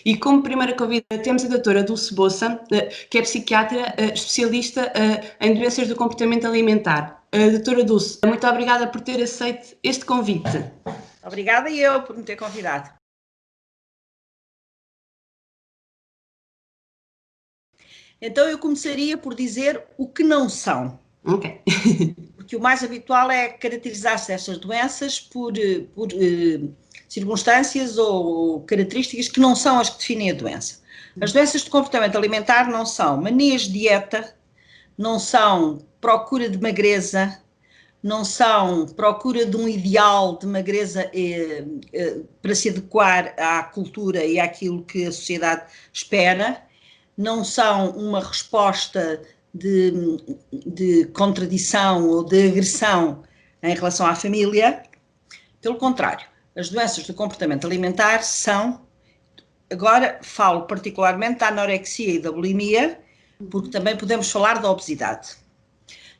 E como primeira convidada temos a doutora Dulce Bossa, que é psiquiatra especialista em doenças do comportamento alimentar. Doutora Dulce, muito obrigada por ter aceito este convite. Obrigada eu por me ter convidado. Então eu começaria por dizer o que não são. Ok. Porque o mais habitual é caracterizar-se estas doenças por circunstâncias ou características que não são as que definem a doença. As doenças de comportamento alimentar não são manias de dieta, não são procura de magreza, não são procura de um ideal de magreza para se adequar à cultura e àquilo que a sociedade espera, não são uma resposta de contradição ou de agressão em relação à família. Pelo contrário, as doenças do comportamento alimentar são, agora falo particularmente da anorexia e da bulimia, porque também podemos falar da obesidade.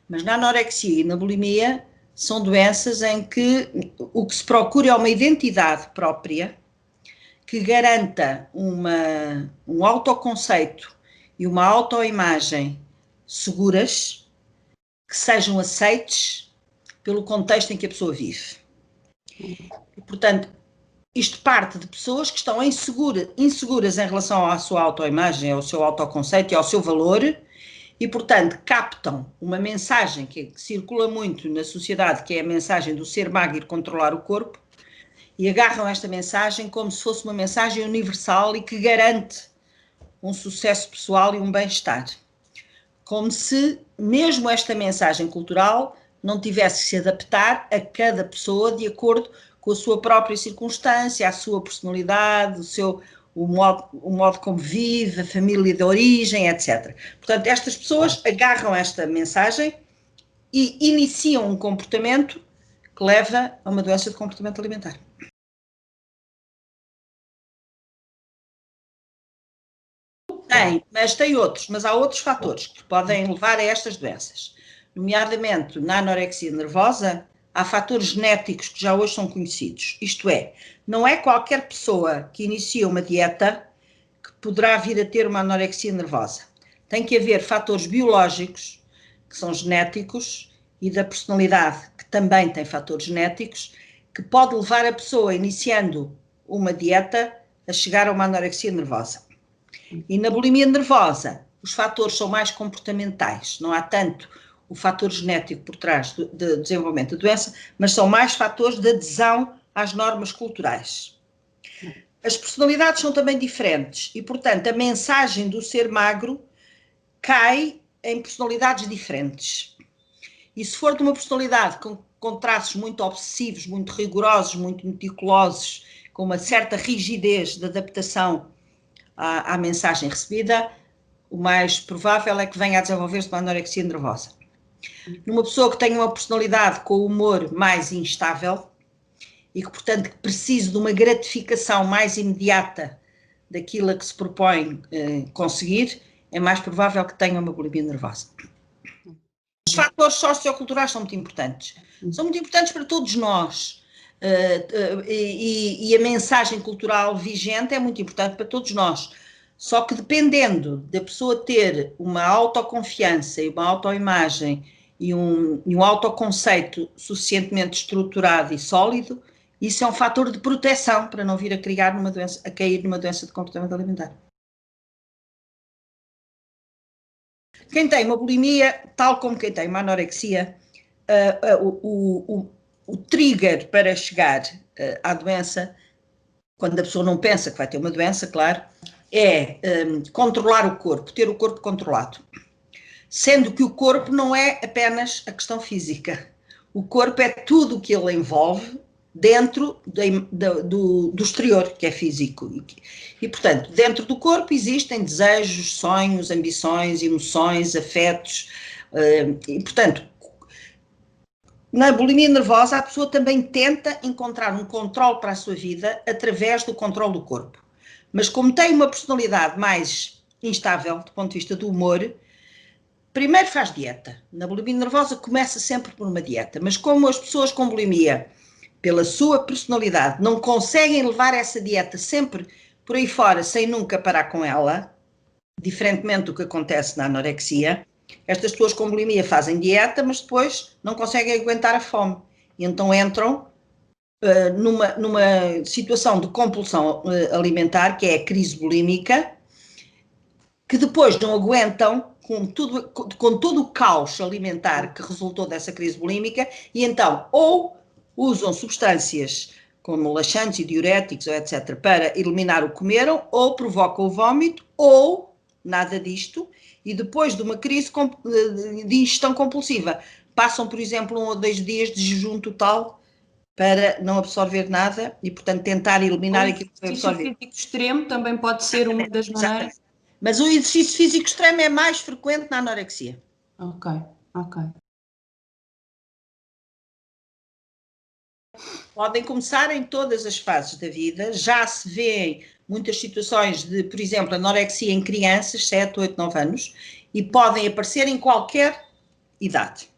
Mas na anorexia e na bulimia são doenças em que o que se procura é uma identidade própria que garanta um autoconceito e uma autoimagem seguras, que sejam aceites pelo contexto em que a pessoa vive. E, portanto, isto parte de pessoas que estão inseguras em relação à sua autoimagem, ao seu autoconceito e ao seu valor, e, portanto, captam uma mensagem que circula muito na sociedade, que é a mensagem do ser magro e controlar o corpo, e agarram esta mensagem como se fosse uma mensagem universal e que garante um sucesso pessoal e um bem-estar. Como se mesmo esta mensagem cultural não tivesse que se adaptar a cada pessoa de acordo com a sua própria circunstância, a sua personalidade, o modo como vive, a família de origem, etc. Portanto, estas pessoas agarram esta mensagem e iniciam um comportamento que leva a uma doença de comportamento alimentar. Mas há outros fatores que podem levar a estas doenças. Nomeadamente, na anorexia nervosa, há fatores genéticos que já hoje são conhecidos. Isto é, não é qualquer pessoa que inicia uma dieta que poderá vir a ter uma anorexia nervosa. Tem que haver fatores biológicos, que são genéticos, e da personalidade, que também tem fatores genéticos, que pode levar a pessoa, iniciando uma dieta, a chegar a uma anorexia nervosa. E na bulimia nervosa, os fatores são mais comportamentais, não há tanto o fator genético por trás do desenvolvimento da doença, mas são mais fatores de adesão às normas culturais. As personalidades são também diferentes e, portanto, a mensagem do ser magro cai em personalidades diferentes. E se for de uma personalidade com traços muito obsessivos, muito rigorosos, muito meticulosos, com uma certa rigidez de adaptação à mensagem recebida, o mais provável é que venha a desenvolver-se uma anorexia nervosa. Numa pessoa que tem uma personalidade com o humor mais instável e que, portanto, precisa de uma gratificação mais imediata daquilo a que se propõe conseguir, é mais provável que tenha uma bulimia nervosa. Os fatores socioculturais são muito importantes. São muito importantes para todos nós. E a mensagem cultural vigente é muito importante para todos nós. Só que dependendo da pessoa ter uma autoconfiança e uma autoimagem e um autoconceito suficientemente estruturado e sólido, isso é um fator de proteção para não vir a cair numa doença de comportamento alimentar. Quem tem uma bulimia, tal como quem tem uma anorexia, o trigger para chegar à doença, quando a pessoa não pensa que vai ter uma doença, claro, é controlar o corpo, ter o corpo controlado. Sendo que o corpo não é apenas a questão física. O corpo é tudo o que ele envolve dentro do exterior, que é físico. E, portanto, dentro do corpo existem desejos, sonhos, ambições, emoções, afetos. E, portanto, na bulimia nervosa, a pessoa também tenta encontrar um controle para a sua vida através do controle do corpo. Mas como tem uma personalidade mais instável, do ponto de vista do humor, primeiro faz dieta. Na bulimia nervosa começa sempre por uma dieta, mas como as pessoas com bulimia, pela sua personalidade, não conseguem levar essa dieta sempre por aí fora sem nunca parar com ela, diferentemente do que acontece na anorexia. Estas pessoas com bulimia fazem dieta, mas depois não conseguem aguentar a fome. E então entram numa situação de compulsão alimentar, que é a crise bulímica, que depois não aguentam com todo o caos alimentar que resultou dessa crise bulímica, e então ou usam substâncias como laxantes e diuréticos, etc., para eliminar o que comeram, ou provocam o vómito, ou nada disto, e depois de uma crise de ingestão compulsiva, passam, por exemplo, 1 ou 2 dias de jejum total para não absorver nada e, portanto, tentar eliminar aquilo que foi absorvido. O exercício físico extremo também pode ser uma das maneiras. Mas o exercício físico extremo é mais frequente na anorexia. Ok, ok. Podem começar em todas as fases da vida, já se vêem muitas situações de, por exemplo, anorexia em crianças, 7, 8, 9 anos, e podem aparecer em qualquer idade.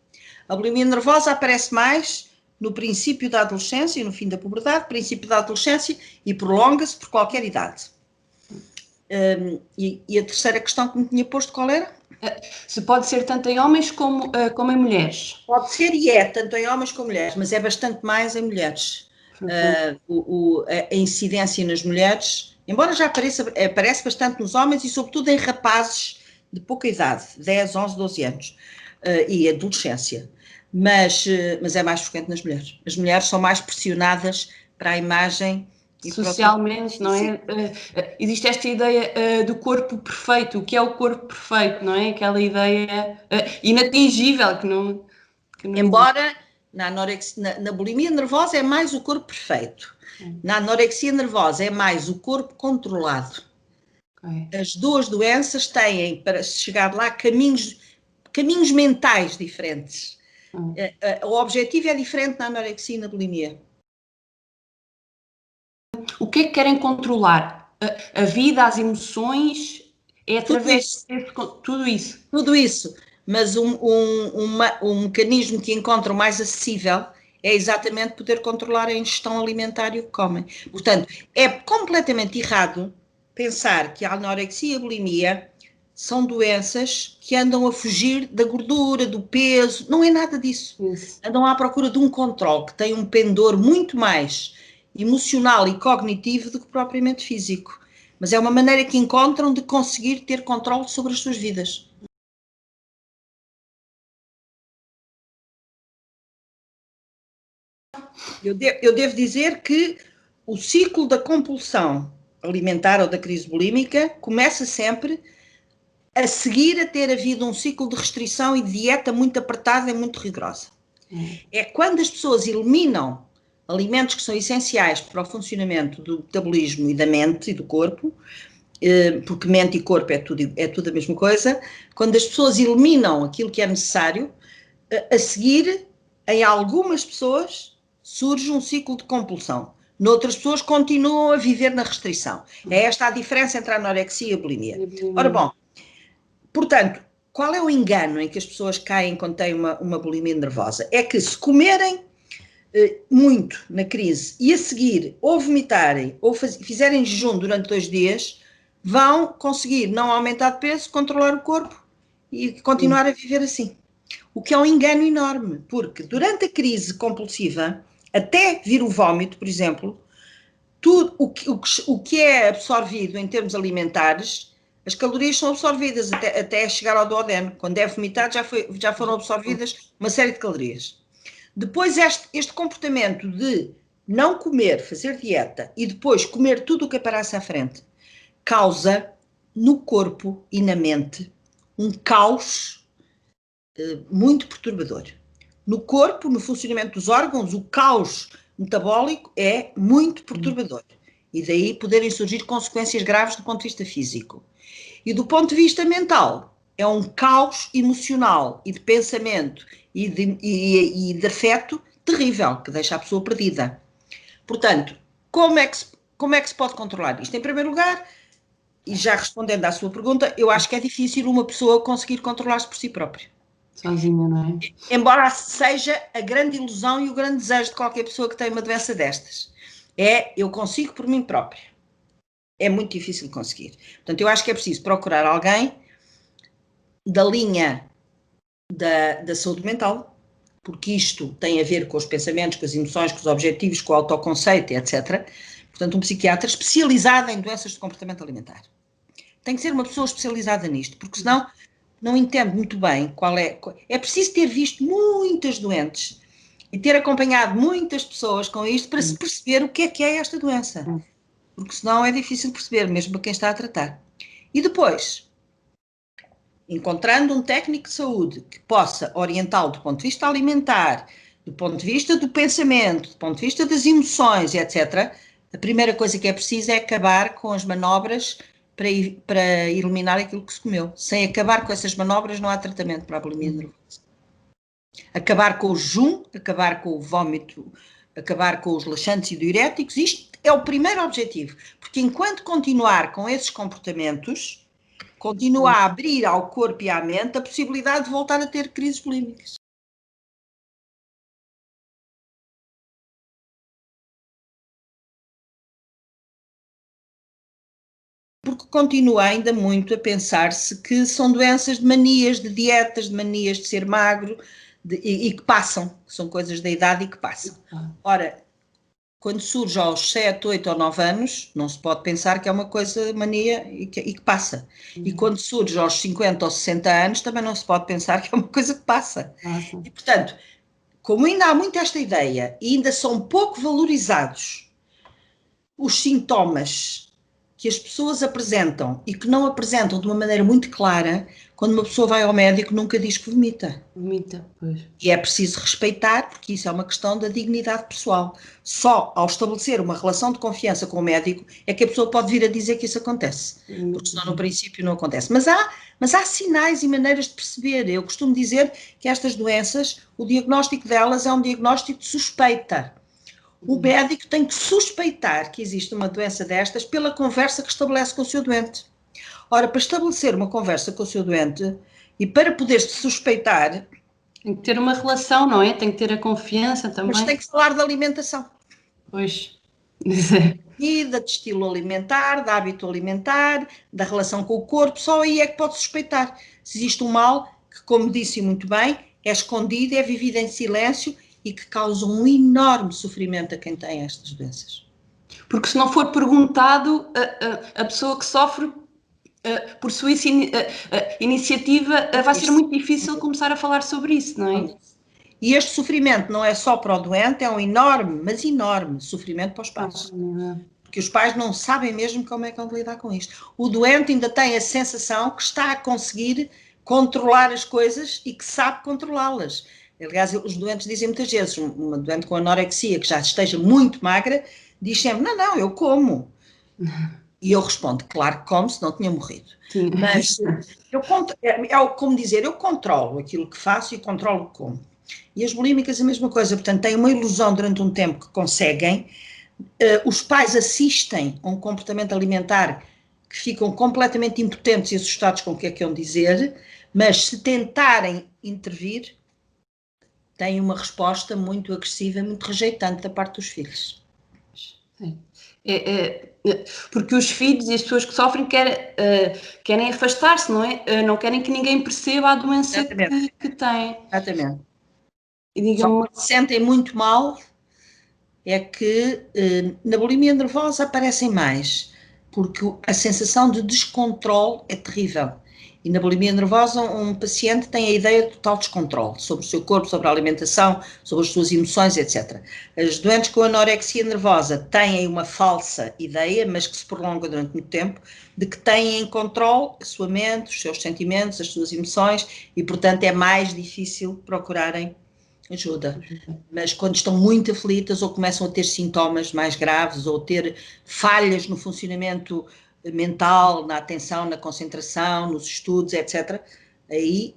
A bulimia nervosa aparece mais no princípio da adolescência e no fim da puberdade, princípio da adolescência, e prolonga-se por qualquer idade. E a terceira questão que me tinha posto, qual era? Se pode ser tanto em homens como em mulheres. Pode ser e é, tanto em homens como mulheres, mas é bastante mais em mulheres. A incidência nas mulheres, embora já aparece bastante nos homens e sobretudo em rapazes de pouca idade, 10, 11, 12 anos, e adolescência, mas é mais frequente nas mulheres. As mulheres são mais pressionadas para a imagem e socialmente, não é? Existe esta ideia do corpo perfeito. O que é o corpo perfeito, não é? Aquela ideia inatingível que não Embora na bulimia nervosa é mais o corpo perfeito. Na anorexia nervosa é mais o corpo controlado. Okay. As duas doenças têm, para se chegar lá, caminhos mentais diferentes. O objetivo é diferente na anorexia e na bulimia. O que é que querem controlar? A vida, as emoções? É através de tudo isso? Tudo isso. Mas um mecanismo que encontram mais acessível é exatamente poder controlar a ingestão alimentar e o que comem. Portanto, é completamente errado pensar que a anorexia e a bulimia são doenças que andam a fugir da gordura, do peso. Não é nada disso. Isso. Andam à procura de um controle que tem um pendor muito mais emocional e cognitivo do que propriamente físico. Mas é uma maneira que encontram de conseguir ter controle sobre as suas vidas. Eu devo dizer que o ciclo da compulsão alimentar ou da crise bulímica começa sempre a seguir a ter havido um ciclo de restrição e de dieta muito apertada e muito rigorosa. É quando as pessoas eliminam alimentos que são essenciais para o funcionamento do metabolismo e da mente e do corpo, porque mente e corpo é tudo a mesma coisa, quando as pessoas eliminam aquilo que é necessário, a seguir, em algumas pessoas, surge um ciclo de compulsão. Noutras pessoas continuam a viver na restrição. É esta a diferença entre a anorexia e a bulimia. Ora bom, portanto, qual é o engano em que as pessoas caem quando têm uma bulimia nervosa? É que se comerem muito na crise e a seguir ou vomitarem ou fizerem jejum durante 2 dias, vão conseguir não aumentar de peso, controlar o corpo e continuar a viver assim. O que é um engano enorme, porque durante a crise compulsiva, até vir o vómito, por exemplo, tudo o que é absorvido em termos alimentares, as calorias são absorvidas até chegar ao duodeno. Quando é vomitado, já foram absorvidas uma série de calorias. Depois, este comportamento de não comer, fazer dieta e depois comer tudo o que aparece à frente, causa no corpo e na mente um caos muito perturbador. No corpo, no funcionamento dos órgãos, o caos metabólico é muito perturbador. E daí poderem surgir consequências graves do ponto de vista físico. E do ponto de vista mental, é um caos emocional e de pensamento e de afeto terrível, que deixa a pessoa perdida. Portanto, como é que se pode controlar isto? Em primeiro lugar, e já respondendo à sua pergunta, eu acho que é difícil uma pessoa conseguir controlar-se por si própria. Sozinha, não é? Embora seja a grande ilusão e o grande desejo de qualquer pessoa que tem uma doença destas. Eu consigo por mim própria. é muito difícil conseguir. Portanto, eu acho que é preciso procurar alguém da linha da saúde mental, porque isto tem a ver com os pensamentos, com as emoções, com os objetivos, com o autoconceito, etc. Portanto, um psiquiatra especializado em doenças de comportamento alimentar. Tem que ser uma pessoa especializada nisto, porque senão não entende muito bem qual é. É preciso ter visto muitas doentes e ter acompanhado muitas pessoas com isto para se perceber o que é esta doença. Porque senão é difícil perceber, mesmo para quem está a tratar. E depois, encontrando um técnico de saúde que possa orientá-lo do ponto de vista alimentar, do ponto de vista do pensamento, do ponto de vista das emoções, etc., a primeira coisa que é preciso é acabar com as manobras para eliminar aquilo que se comeu. Sem acabar com essas manobras não há tratamento para a bulimia nervosa. Acabar com o jejum, acabar com o vómito, acabar com os laxantes e diuréticos, isto é o primeiro objetivo, porque enquanto continuar com esses comportamentos, continua a abrir ao corpo e à mente a possibilidade de voltar a ter crises bulímicas. Porque continua ainda muito a pensar-se que são doenças de manias, de dietas, de manias de ser magro, e que passam, são coisas da idade e que passam. Ora, quando surge aos 7, 8 ou 9 anos, não se pode pensar que é uma coisa mania e que passa. E quando surge aos 50 ou 60 anos, também não se pode pensar que é uma coisa que passa. E, portanto, como ainda há muito esta ideia e ainda são pouco valorizados os sintomas que as pessoas apresentam e que não apresentam de uma maneira muito clara, quando uma pessoa vai ao médico nunca diz que vomita. Vomita, pois. E é preciso respeitar, porque isso é uma questão da dignidade pessoal. Só ao estabelecer uma relação de confiança com o médico é que a pessoa pode vir a dizer que isso acontece, porque senão no princípio não acontece. Mas há sinais e maneiras de perceber. Eu costumo dizer que estas doenças, o diagnóstico delas é um diagnóstico de suspeita. O médico tem que suspeitar que existe uma doença destas pela conversa que estabelece com o seu doente. Ora, para estabelecer uma conversa com o seu doente e para poder suspeitar... Tem que ter uma relação, não é? Tem que ter a confiança também. Mas tem que falar da alimentação. Pois. Comida, de estilo alimentar, de hábito alimentar, da relação com o corpo, só aí é que pode suspeitar. Se existe um mal que, como disse muito bem, é escondido, é vivido em silêncio e que causa um enorme sofrimento a quem tem estas doenças. Porque se não for perguntado, a pessoa que sofre, por sua iniciativa, vai ser muito difícil começar a falar sobre isso, não é? E este sofrimento não é só para o doente, é um enorme, mas enorme sofrimento para os pais. Porque os pais não sabem mesmo como é que vão lidar com isto. O doente ainda tem a sensação que está a conseguir controlar as coisas e que sabe controlá-las. Aliás, os doentes dizem muitas vezes, uma doente com anorexia que já esteja muito magra, diz sempre, não, eu como. E eu respondo, claro que como, se não tinha morrido. Sim. Mas como dizer, eu controlo aquilo que faço e controlo o que como. E as bulímicas a mesma coisa, portanto têm uma ilusão durante um tempo que conseguem, os pais assistem a um comportamento alimentar que ficam completamente impotentes e assustados com o que é que iam dizer, mas se tentarem intervir, têm uma resposta muito agressiva, muito rejeitante da parte dos filhos. Sim. Porque os filhos e as pessoas que sofrem querem afastar-se, não é? Não querem que ninguém perceba a doença que têm. Exatamente. E só que se sentem muito mal é que na bulimia nervosa aparecem mais, porque a sensação de descontrole é terrível. E na bulimia nervosa um paciente tem a ideia de total descontrole sobre o seu corpo, sobre a alimentação, sobre as suas emoções, etc. As doentes com anorexia nervosa têm uma falsa ideia, mas que se prolonga durante muito tempo, de que têm em controle a sua mente, os seus sentimentos, as suas emoções, e portanto é mais difícil procurarem ajuda. Mas quando estão muito aflitas ou começam a ter sintomas mais graves ou ter falhas no funcionamento mental, na atenção, na concentração, nos estudos, etc., aí,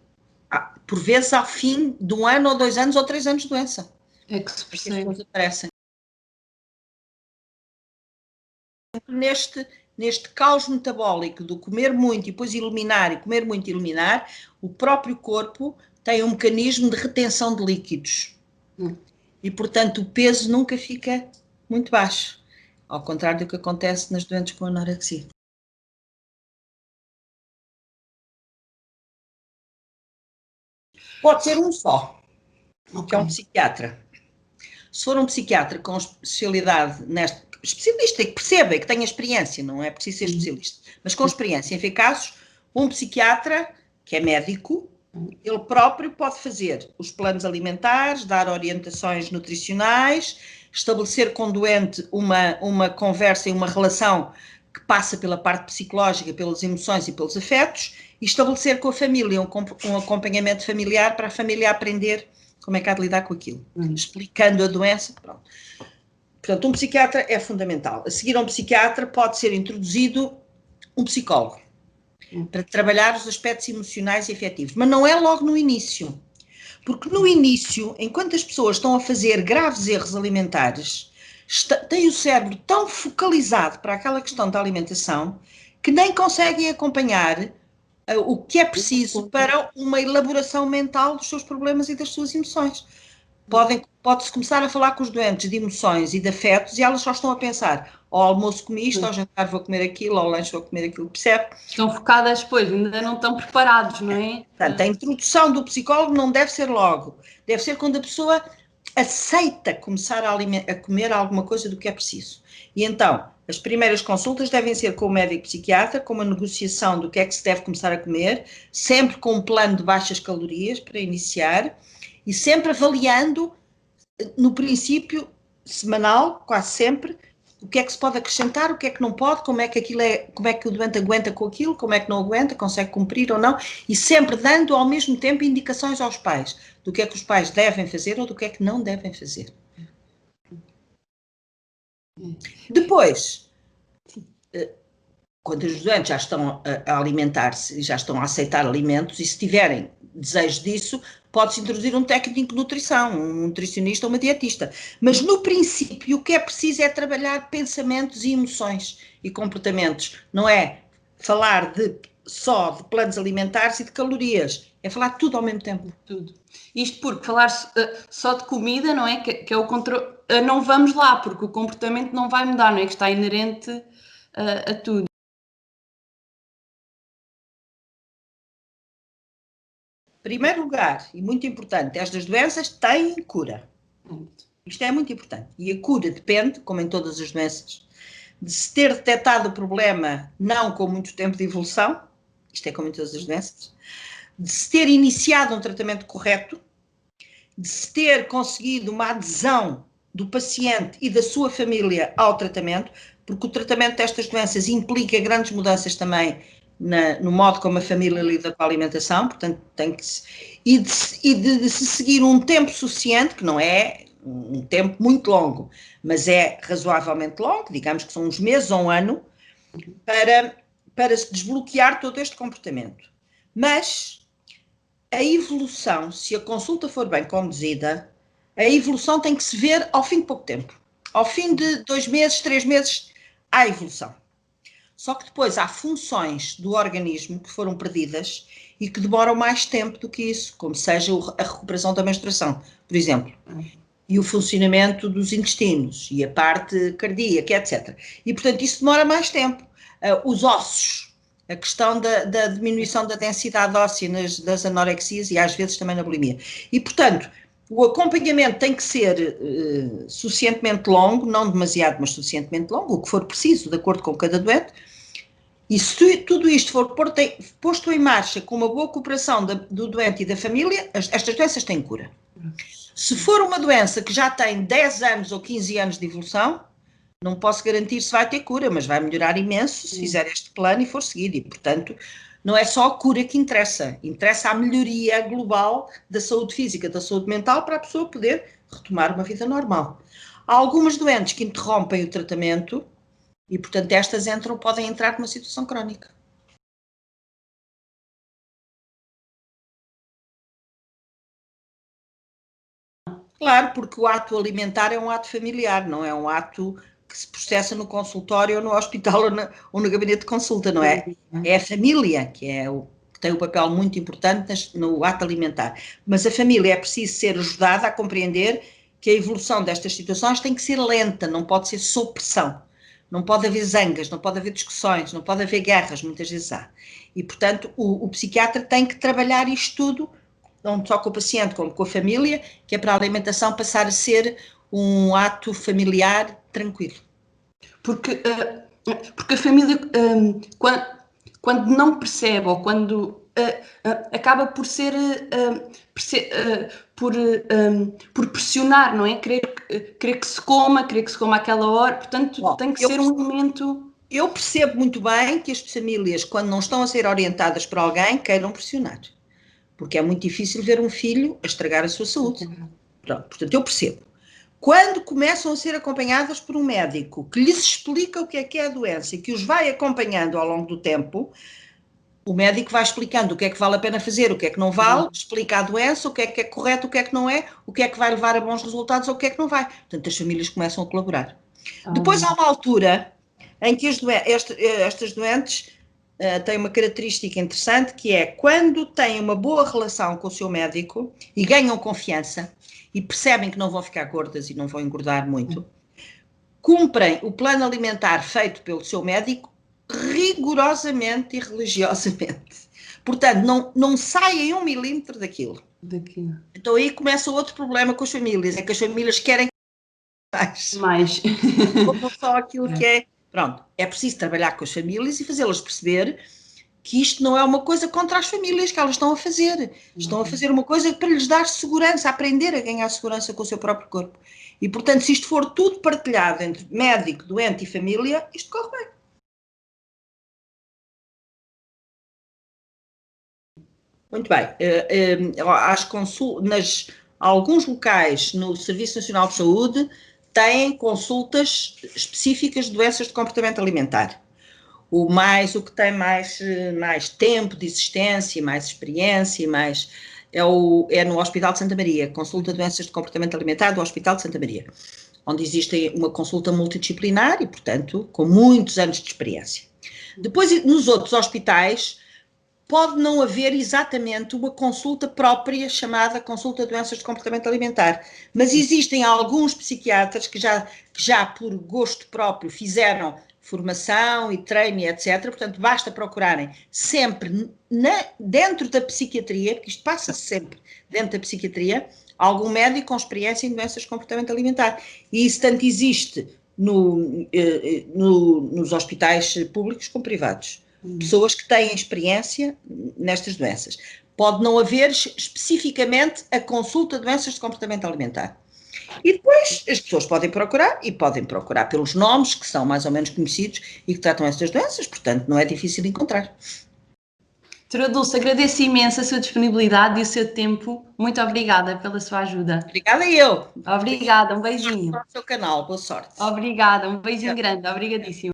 por vezes, ao fim de 1 ano ou 2 anos ou 3 anos de doença. É que se percebe. As aparecem. Neste caos metabólico do comer muito e depois eliminar, e comer muito e eliminar, o próprio corpo tem um mecanismo de retenção de líquidos. E, portanto, o peso nunca fica muito baixo. ao contrário do que acontece nas doentes com anorexia. Pode ser um só, que é um psiquiatra. Se for um psiquiatra com especialidade nesta, especialista que perceba e que tenha experiência, não é preciso ser especialista, mas com experiência em ver casos, um psiquiatra que é médico, ele próprio pode fazer os planos alimentares, dar orientações nutricionais, estabelecer com o doente uma conversa e uma relação que passa pela parte psicológica, pelas emoções e pelos afetos, e estabelecer com a família um acompanhamento familiar para a família aprender como é que há de lidar com aquilo, explicando a doença. Pronto. Portanto, um psiquiatra é fundamental. A seguir a um psiquiatra pode ser introduzido um psicólogo para trabalhar os aspectos emocionais e afetivos, mas não é logo no início, porque no início, enquanto as pessoas estão a fazer graves erros alimentares, têm o cérebro tão focalizado para aquela questão da alimentação que nem conseguem acompanhar o que é preciso para uma elaboração mental dos seus problemas e das suas emoções. Pode-se começar a falar com os doentes de emoções e de afetos e elas só estão a pensar: ao almoço comi isto, ao jantar vou comer aquilo, ao lanche vou comer aquilo, percebe? Estão focadas depois, ainda não estão preparados, não é? Portanto, a introdução do psicólogo não deve ser logo, deve ser quando a pessoa aceita começar a comer alguma coisa do que é preciso. E então, as primeiras consultas devem ser com o médico psiquiatra, com uma negociação do que é que se deve começar a comer, sempre com um plano de baixas calorias para iniciar, e sempre avaliando, no princípio, semanal, quase sempre, o que é que se pode acrescentar, o que é que não pode, como é que o doente aguenta com aquilo, como é que não aguenta, consegue cumprir ou não, e sempre dando ao mesmo tempo indicações aos pais, do que é que os pais devem fazer ou do que é que não devem fazer. Depois, quando os doentes já estão a alimentar-se, já estão a aceitar alimentos, e se tiverem desejo disso, pode-se introduzir um técnico de nutrição, um nutricionista ou uma dietista. Mas, no princípio, o que é preciso é trabalhar pensamentos e emoções e comportamentos. Não é falar só de planos alimentares e de calorias. É falar tudo ao mesmo tempo. Tudo. Isto porque falar só de comida, não é? Que é o controle. Não vamos lá, porque o comportamento não vai mudar, não é? Que está inerente a tudo. Primeiro lugar, e muito importante, estas doenças têm cura. Isto é muito importante. E a cura depende, como em todas as doenças, de se ter detectado o problema não com muito tempo de evolução, isto é como em todas as doenças, de se ter iniciado um tratamento correto, de se ter conseguido uma adesão do paciente e da sua família ao tratamento, porque o tratamento destas doenças implica grandes mudanças também no modo como a família lida com a alimentação, portanto tem que de se seguir um tempo suficiente, que não é um tempo muito longo, mas é razoavelmente longo, digamos que são uns meses ou um ano, para se desbloquear todo este comportamento. Mas a evolução, se a consulta for bem conduzida, a evolução tem que se ver ao fim de pouco tempo. Ao fim de 2 meses, 3 meses, há evolução. Só que depois há funções do organismo que foram perdidas e que demoram mais tempo do que isso, como seja a recuperação da menstruação, por exemplo, e o funcionamento dos intestinos, e a parte cardíaca, etc. E, portanto, isso demora mais tempo. Os ossos, a questão da diminuição da densidade óssea das anorexias e às vezes também na bulimia. E, portanto, o acompanhamento tem que ser suficientemente longo, não demasiado, mas suficientemente longo, o que for preciso, de acordo com cada doente. E se tudo isto for posto em marcha com uma boa cooperação do doente e da família, estas doenças têm cura. Se for uma doença que já tem 10 anos ou 15 anos de evolução, não posso garantir se vai ter cura, mas vai melhorar imenso se fizer este plano e for seguido. E, portanto, não é só a cura que interessa. Interessa a melhoria global da saúde física, da saúde mental, para a pessoa poder retomar uma vida normal. Há algumas doentes que interrompem o tratamento e, portanto, estas podem entrar numa situação crónica. Claro, porque o ato alimentar é um ato familiar, não é um ato que se processa no consultório ou no hospital ou no gabinete de consulta, não é? É a família que tem um papel muito importante no ato alimentar. Mas a família é preciso ser ajudada a compreender que a evolução destas situações tem que ser lenta, não pode ser sob pressão. não pode haver zangas, não pode haver discussões, não pode haver guerras, muitas vezes há. E, portanto, o psiquiatra tem que trabalhar isto tudo, não só com o paciente, como com a família, que é para a alimentação passar a ser um ato familiar tranquilo. Porque a família, quando não percebe ou quando acaba por ser, por pressionar, não é? Querer que se coma àquela hora, portanto tem que ser um elemento... Eu percebo muito bem que as famílias, quando não estão a ser orientadas por alguém, queiram pressionar. Porque é muito difícil ver um filho a estragar a sua saúde. Pronto, portanto, eu percebo. Quando começam a ser acompanhadas por um médico que lhes explica o que é a doença e que os vai acompanhando ao longo do tempo, o médico vai explicando o que é que vale a pena fazer, o que é que não vale, explica a doença, o que é correto, o que é que não é, o que é que vai levar a bons resultados ou o que é que não vai. Portanto, as famílias começam a colaborar. Depois há uma altura em que estas doentes têm uma característica interessante, que é quando têm uma boa relação com o seu médico e ganham confiança e percebem que não vão ficar gordas e não vão engordar muito, cumprem o plano alimentar feito pelo seu médico rigorosamente e religiosamente. Portanto, não saem 1 milímetro daquilo. Então aí começa outro problema com as famílias, é que as famílias querem mais. Não só aquilo que é. Pronto, é preciso trabalhar com as famílias e fazê-las perceber que isto não é uma coisa contra as famílias que elas estão a fazer. Estão a fazer uma coisa para lhes dar segurança, aprender a ganhar segurança com o seu próprio corpo. E, portanto, se isto for tudo partilhado entre médico, doente e família, isto corre bem. Muito bem. Alguns locais no Serviço Nacional de Saúde têm consultas específicas de doenças de comportamento alimentar. O que tem mais tempo de existência, mais experiência, é no Hospital de Santa Maria, consulta de doenças de comportamento alimentar do Hospital de Santa Maria, onde existe uma consulta multidisciplinar e, portanto, com muitos anos de experiência. Depois, nos outros hospitais, pode não haver exatamente uma consulta própria chamada consulta de doenças de comportamento alimentar, mas existem alguns psiquiatras que já por gosto próprio fizeram formação e treino, etc. Portanto, basta procurarem sempre dentro da psiquiatria, porque isto passa-se sempre dentro da psiquiatria, algum médico com experiência em doenças de comportamento alimentar. E isso tanto existe nos hospitais públicos como privados. Pessoas que têm experiência nestas doenças. Pode não haver especificamente a consulta de doenças de comportamento alimentar. E depois as pessoas podem procurar pelos nomes que são mais ou menos conhecidos e que tratam estas doenças, portanto não é difícil de encontrar. Doutora Dulce, agradeço imenso a sua disponibilidade e o seu tempo. Muito obrigada pela sua ajuda. Obrigada eu. Obrigada, um beijinho. Boa sorte no seu canal, boa sorte. Obrigada, um beijinho grande, obrigadíssimo.